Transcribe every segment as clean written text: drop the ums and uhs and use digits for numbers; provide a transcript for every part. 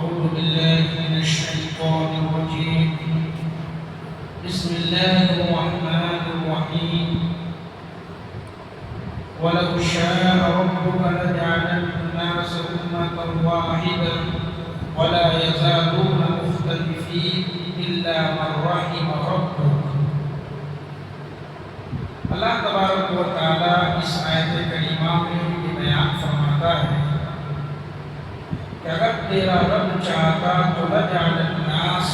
أعوذ بالله من الشيطان الرجيم. بسم الله الرحمن الرحيم. ولو شاء ربك لجعل الناس أمة واحدة ولا يزالون مختلفين إلا من رحم ربك. اللہ تبارک و تعالیٰ اس آیت کریمہ میں یہ بیان فرماتا ہے کہ اگر تیرا رب چاہتا تو لجعل الناس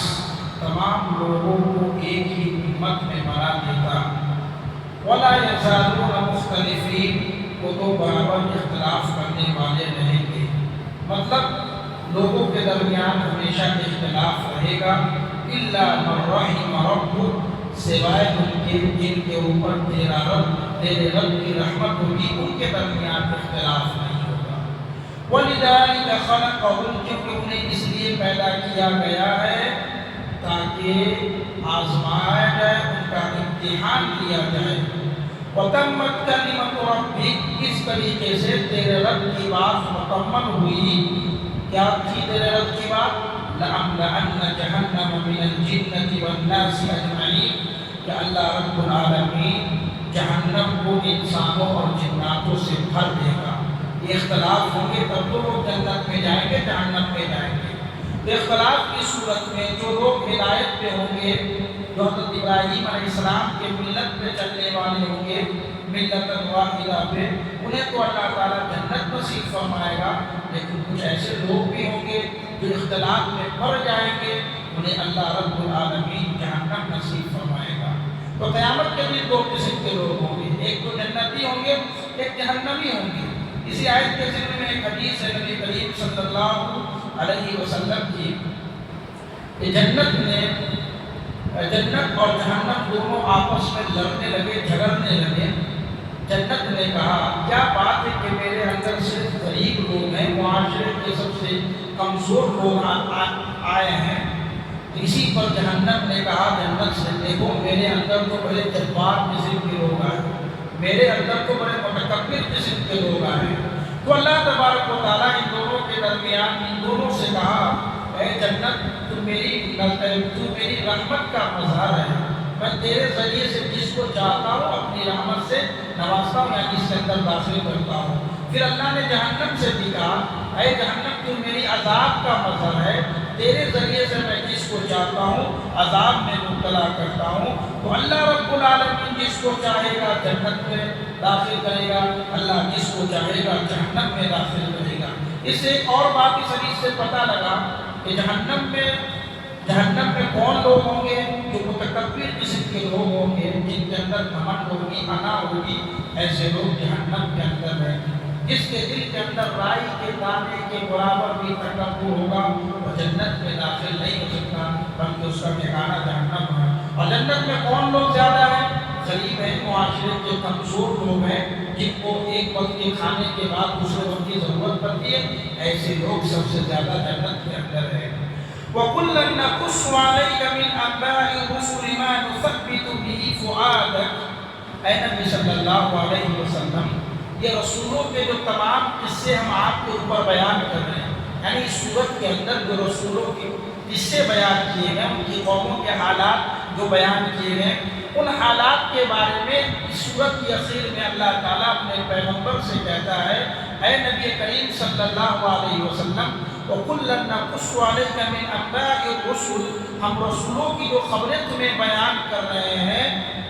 تمام لوگوں کو ایک ہی امت میں بنا دیتا، ولا یزالون مختلفین، وہ تو برابر اختلاف کرنے والے رہیں گے، مطلب لوگوں کے درمیان ہمیشہ اختلاف رہے گا، الا من رحم ربک، سوائے ان کے جن کے اوپر تیرے رب کی رحمت ہوگی، ان کے درمیان اختلاف نہیں ہوگا۔ وَلِذَلِكَ خَلَقَهُمْ، کیونکہ انہیں اس لیے پیدا کیا گیا ہے تاکہ آزمایا جائے، ان کا امتحان لیا جائے۔ وَتَمَّتْ كَلِمَةُ رَبِّكَ، اس طریقے سے تیرے رب کی بات مکمل ہوئی۔ کیا تھی تیرے رب کی بات؟ لَأَمْلَأَنَّ جَهَنَّمَ مِنَ الْجِنَّةِ وَالنَّاسِ أَجْمَعِينَ، کہ اللہ رب العالمین جہنم کو انسانوں اور جناتوں سے بھر دے گا۔ یہ اختلاف ہوں گے تب تو لوگ جنت میں جائیں گے، جہنم میں جائیں گے۔ تو اختلاف کی صورت میں جو لوگ ہدایت پہ ہوں گے، جو حضرت ابراہیم علیہ السلام کے ملت پہ چلنے والے ہوں گے، ملت واحدہ پہ، انہیں تو اللہ تعالیٰ جنت نصیب فرمائے گا، لیکن کچھ ایسے لوگ بھی ہوں گے جو اختلاف میں پڑ جائیں گے، انہیں اللہ رب العالمین جہنم نصیب فرمائے گا۔ تو قیامت کے دن دو قسم کے لوگ ہوں گے، ایک تو جنتی ہوں گے، ایک جہنمی ہوں گے۔ اسی آیت کے ذکر میں ایک حدیث ہے نبی کریم صلی اللہ علیہ وسلم کی کہ جنت اور جہنم دونوں آپس میں لڑنے لگے، جھگڑنے لگے۔ جنت نے کہا کیا بات ہے کہ میرے اندر صرف غریب لوگ ہیں، معاشرے کے سب سے کمزور لوگ آئے ہیں۔ اسی پر جہنم نے کہا جنت سے، دیکھو میرے اندر تو بڑے جذبات قسم کے لوگ آئے، میرے اندر تو بڑے متکبر قسم کے لوگ آئے۔ تو اللہ تبارک و تعالیٰ ان دونوں کے درمیان ان دونوں سے کہا اے جنت، تو میری رحمت کا مظہر ہے، میں تیرے ذریعے سے جس کو چاہتا ہوں اپنی رحمت سے نوازتا ہوں، یعنی اس کے اندر داخل کرتا ہوں۔ پھر اللہ نے جہنم سے بھی کہا اے جہنم، تو میری عذاب کا مظہر ہے، تیرے ذریعے سے میں جس کو چاہتا ہوں عذاب میں مبتلا کرتا ہوں۔ تو اللہ رب العالمین جس کو چاہے گا جنت میں داخل کرے گا، اللہ جس کو چاہے گا جہنم میں داخل کرے گا۔ اس سے ایک اور بات اس حدیث سے پتہ لگا کہ جہنم میں کون لوگ ہوں گے؟ جو متکبر قسم کے لوگ ہوں گے، جن کے اندر گھمنڈ ہوگی، انا ہوگی، ایسے لوگ جہنم کے اندر رہیں گے۔ جس کے دل کے اندر رائی کے دانے کے برابر بھی تکبر ہوگا، وہ جنت میں داخل نہیں ہو سکتا، بلکہ اس کا ٹھکانہ جہنم ہے۔ اور جنت میں کون لوگ زیادہ ہیں؟ غریب ہیں، معاشرے کے کمزور لوگ ہیں، جن کو ایک وقت کے کھانے کے بعد دوسرے وقت کی ضرورت پڑتی ہے، ایسے لوگ سب سے زیادہ جنت کے اندر ہیں۔ وَكُلًّا نَقُصُّ عَلَيْكَ مِنْ أَنبَاءِ الرُّسُلِ مَا نُثَبِّتُ بِهِ فُؤَادَكَ، اے نبی صلی اللہ علیہ وسلم، یہ رسولوں کے جو تمام قصے ہم آپ کے اوپر بیان کر رہے ہیں، یعنی اس صورت کے اندر جو رسولوں کے قصے بیان کیے گئے، ان کی قوموں کے حالات جو بیان کیے گئے، ان حالات کے بارے میں اس صورت کی اخیر میں اللہ تعالیٰ اپنے پیغمبر سے کہتا ہے اے نبی کریم صلی اللہ علیہ وسلم، وَكُلًّا نَقُصُّ عَلَيْكَ مِنْ أَنبَاءِ الرُّسُلِ، ہم رسولوں کی جو خبریں تمہیں بیان کر رہے ہیں،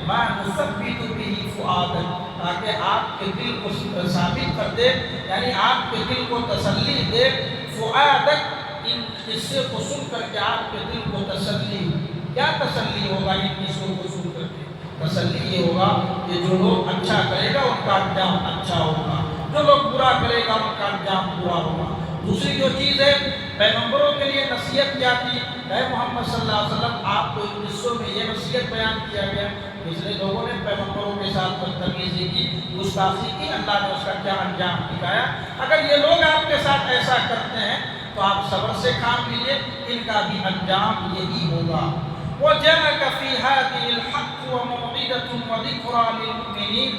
مَا نُثَبِّتُ بِهِ فُؤَادَكَ، تاکہ آپ کے دل کو ثابت کر دے، یعنی آپ کے دل کو تسلی دے، فؤادک، ان قصے کو سن کر کے آپ کے دل کو تسلی۔ کیا تسلی ہوگا ان قصوں کو سن کر کے؟ تسلی یہ ہوگا کہ جو لوگ اچھا کرے گا ان کا انجام اچھا ہوگا، جو لوگ برا کرے گا ان کا انجام برا ہوگا۔ دوسری جو چیز ہے، پیغمبروں کے لیے نصیحت کیا تھی؟ اے محمد صلی اللہ علیہ وسلم، آپ کو ان قصوں میں یہ نصیحت بیان کیا گیا، پچھلے لوگوں نے پیغمبروں کے ساتھ بدتمیزی کی، گستاخی کی، اللہ نے اس کا کیا انجام دکھایا۔ اگر یہ لوگ آپ کے ساتھ ایسا کرتے ہیں تو آپ صبر سے کام لیجیے، ان کا بھی انجام یہی ہوگا۔ وَجَاءَكَ فِي هَٰذِهِ الْحَقُّ وَمَوْعِظَةٌ وَذِكْرَىٰ لِلْمُؤْمِنِينَ،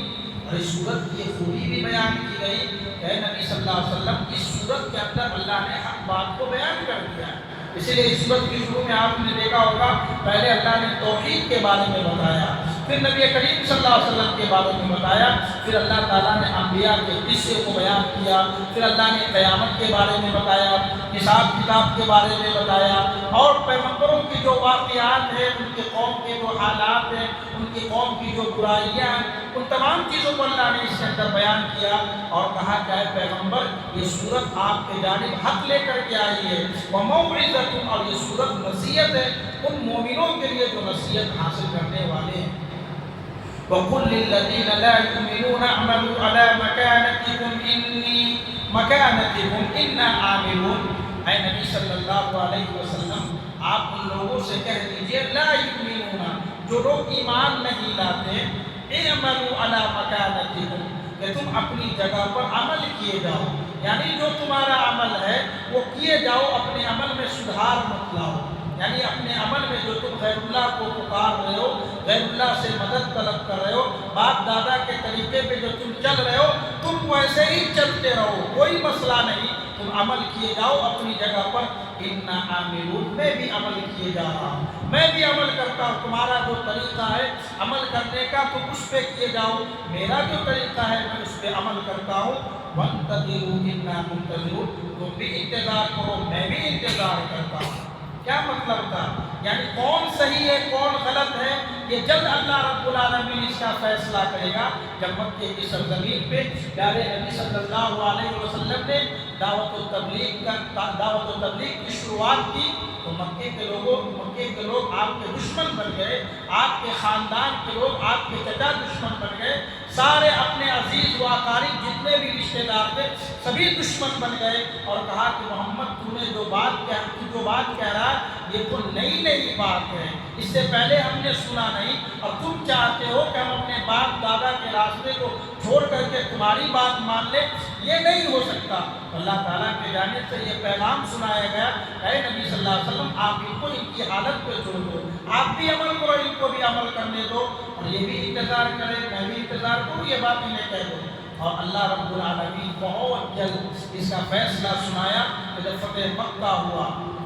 اور اس صورت کی خوبی بھی بیان کی گئی کہ نبی صلی اللہ علیہ وسلم اس صورت کے اندر اللہ نے حق بات کو بیان کر دیا ہے۔ اسی لیے اس صورت کی شروع میں آپ نے دیکھا ہوگا پہلے اللہ نے توحید کے بارے میں بتایا، پھر نبی کریم صلی اللہ علیہ وسلم کے بارے میں بتایا، پھر اللہ تعالیٰ نے انبیاء کے قصے کو بیان کیا، پھر اللہ نے قیامت کے بارے میں بتایا، حساب کتاب کے بارے میں بتایا، اور پیغمبروں کی جو واقعات ہیں، ان کے قوم کے جو حالات ہیں، ان کی قوم کی جو برائیاں ہیں، ان تمام چیزوں کو اللہ نے اس کے اندر بیان کیا اور کہا کہ اے پیغمبر یہ صورت آپ کے جانب حق لے کر کے آئی ہے، وَمَوْعِظَةٌ، اور یہ صورت نصیحت ہے ان مومنوں کے لیے جو نصیحت حاصل کرنے والے ہیں۔ وَقُلْ لِلَّذِينَ لَا يُؤْمِنُونَ اعْمَلُوا عَلَى مَكَانَتِكُمْ إِنَّا عَامِلُونَ۔ اے نبی صلی اللہ علیہ وسلم آپ ان لوگوں سے کہہ دیجئے لا یؤمنون، جو لوگ ایمان نہیں لاتے، اعملوا علی مکانتکم، کہ تم اپنی جگہ پر عمل کیے جاؤ، یعنی جو تمہارا عمل ہے وہ کیے جاؤ، اپنے عمل میں سدھار مت لاؤ، یعنی اپنے عمل میں جو تم غیر اللہ کو پکار رہے ہو، غیر اللہ سے مدد طلب کر رہے ہو، باپ دادا کے طریقے پہ جو تم چل رہے ہو تم ویسے ہی چلتے رہو، کوئی مسئلہ نہیں، تم عمل کیے جاؤ اپنی جگہ پر۔ اِنَّا عَامِلُونَ، میں بھی عمل کیے جا رہا ہوں، میں بھی عمل کرتا ہوں، تمہارا جو طریقہ ہے عمل کرنے کا تم اس پہ کیے جاؤ، میرا جو طریقہ ہے میں اس پہ عمل کرتا ہوں۔ وَانتَظِرُوا إِنَّا مُنتَظِرُونَ، تم بھی انتظار کرو میں بھی انتظار کرتا ہوں۔ کیا مطلب تھا؟ یعنی کون صحیح ہے کون غلط ہے یہ جلد اللہ رب العالمین اس کا فیصلہ کرے گا۔ جب مکے کی سرزمین پہ پیارے نبی صلی اللہ علیہ وسلم نے دعوت و تبلیغ کی شروعات کی تو مکے کے لوگ آپ کے دشمن بن گئے، آپ کے خاندان کے لوگ آپ کے چچا دشمن بن گئے، سارے اپنے عزیز و اقارب جتنے بھی رشتے دار تھے سبھی دشمن بن گئے، اور کہا کہ محمد تو نے جو بات کہہ رہا ہے یہ تو نئی بات ہے، اس سے پہلے ہم نے سنا نہیں، اور تم چاہتے ہو کہ ہم اپنے باپ دادا کے راستے کو چھوڑ کر کے تمہاری بات مان لیں، یہ نہیں ہو سکتا۔ اللہ تعالیٰ کی جانب سے یہ پیغام سنایا گیا، اے نبی صلی اللہ علیہ وسلم آپ ان کو ان کی حالت پہ چھوڑ دو، آپ بھی عمل کرو ان کو بھی عمل کرنے دو، اور یہ بھی انتظار کرے میں بھی انتظار کروں، یہ بات انہیں کہہ دو۔ اور اللہ رب العالمین بہت جلد اس کا فیصلہ سنایا کہ جب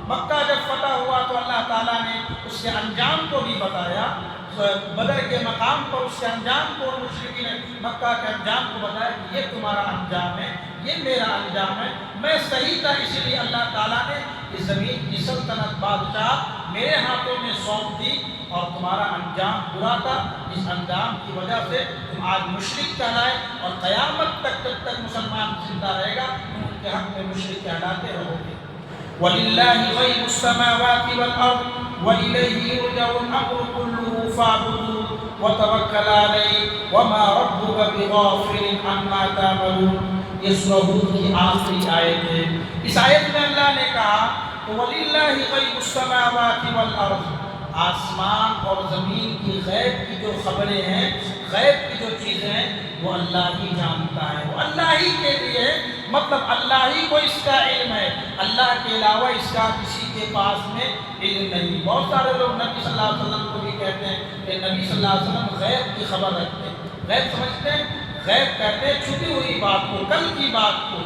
مکہ جب فتح ہوا تو اللہ تعالیٰ نے اس کے انجام کو بھی بتایا، بدر کے مقام پر اس کے انجام کو، مشرکین مکہ کے انجام کو بتایا کہ یہ تمہارا انجام ہے، یہ میرا انجام ہے، میں صحیح تھا اسی لیے اللہ تعالیٰ نے اس زمین کی سلطنت بادشاہ میرے ہاتھوں میں سونپ دی، اور تمہارا انجام برا تھا، اس انجام کی وجہ سے تم آج مشرک کہلائے، اور قیامت تک جب تک مسلمان زندہ رہے گا تم ان کے حق میں مشرک کہلاتے رہو گے۔ وَلِلَّهِ غَيْبُ السَّمَاوَاتِ وَالْأَرْضِ وَإِلَيْهِ يُرْجَعُ الْأَمْرُ كُلُّهُ فَاعْبُدُوهُ وَتَوَكَّلْ عَلَيْهِ وَمَا رَبُّكَ بِغَافِلٍ عَمَّا تَعْمَلُونَ۔ یہ سورہ ہود کی آخری آیت ہے۔ اس آیت میں اللہ نے کہا وَلِلَّهِ غَيْبُ السَّمَاوَاتِ وَالْأَرْضِ، آسمان اور زمین کی غیب کی جو خبریں ہیں، غیب کی جو چیزیں ہیں وہ اللہ ہی جانتا ہے، وہ اللہ ہی کے لیے، مطلب اللہ ہی کو اس کا علم ہے، اللہ کے علاوہ اس کا کسی کے پاس میں علم نہیں۔ بہت سارے لوگ نبی صلی اللہ علیہ وسلم کو بھی کہتے ہیں کہ نبی صلی اللہ علیہ وسلم غیب کی خبر رکھتے ہیں، غیب سمجھتے ہیں، غیب کہتے ہیں چھپی ہوئی بات کو، کل کی بات کو،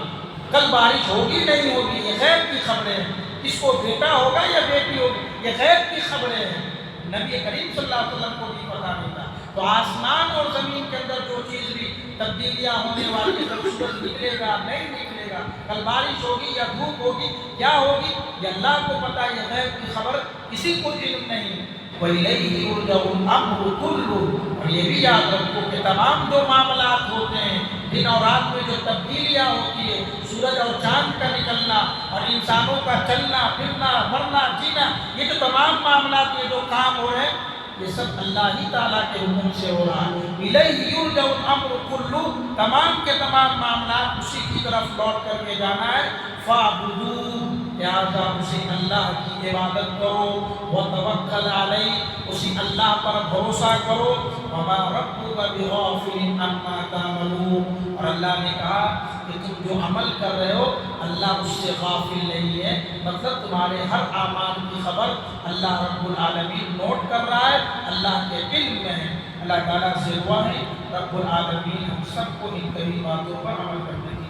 کل بارش ہوگی نہیں ہوگی، یہ غیب کی خبریں ہیں، اس کو بیٹا ہوگا یا بیٹی ہوگی، یہ غیب کی خبریں ہیں۔ نبی کریم صلی اللہ علیہ وسلم کو بھی پتہ نہیں تھا۔ تو آسمان اور زمین کے اندر جو چیز بھی تبدیلیاں ہونے والی، کل سورج نکلے گا نہیں نکلے گا، کل بارش ہوگی یا دھوپ ہوگی کیا ہوگی، یہ اللہ کو پتہ، یہ غیب کی خبر کسی کو علم نہیں۔ وَإِلَيْهِ يُرْجَعُ الْأَمْرُ كُلُّهُ، اور یہ بھی یاد رکھو کہ تمام جو معاملات ہوتے ہیں، دن اور رات میں جو تبدیلیاں ہوتی ہے، سورج اور چاند کا نکلنا اور انسانوں کا چلنا پھرنا مرنا جینا، یہ جو تمام معاملات، یہ جو کام ہو رہے ہیں یہ سب اللہ ہی تعالیٰ کے حکم سے ہو رہا ہے۔ اِلَيْهِ يُرْجَعُ الْأَمْرُ كُلُّهُ، تمام کے تمام معاملات اسی کی طرف لوٹ کر کے جانا ہے۔ فَاعْبُدُوهُ، لہٰذا اسی اللہ کی عبادت کرو، وَتَوَكَّلْ عَلَيْهِ، اسی اللہ پر بھروسہ کرو، وَمَا رَبُّكَ بِغَافِلٍ عَمَّا تَعْمَلُونَ، اور اللہ نے کہا کہ تم جو عمل کر رہے ہو اللہ اس سے غافل نہیں ہے، مطلب تمہارے ہر اعمال کی خبر اللہ رب العالمین نوٹ کر رہا ہے، اللہ کے علم میں ہے۔ اللہ تعالیٰ سے دعا ہے رب العالمین ہم سب کو ان کئی باتوں پر عمل کرنے کی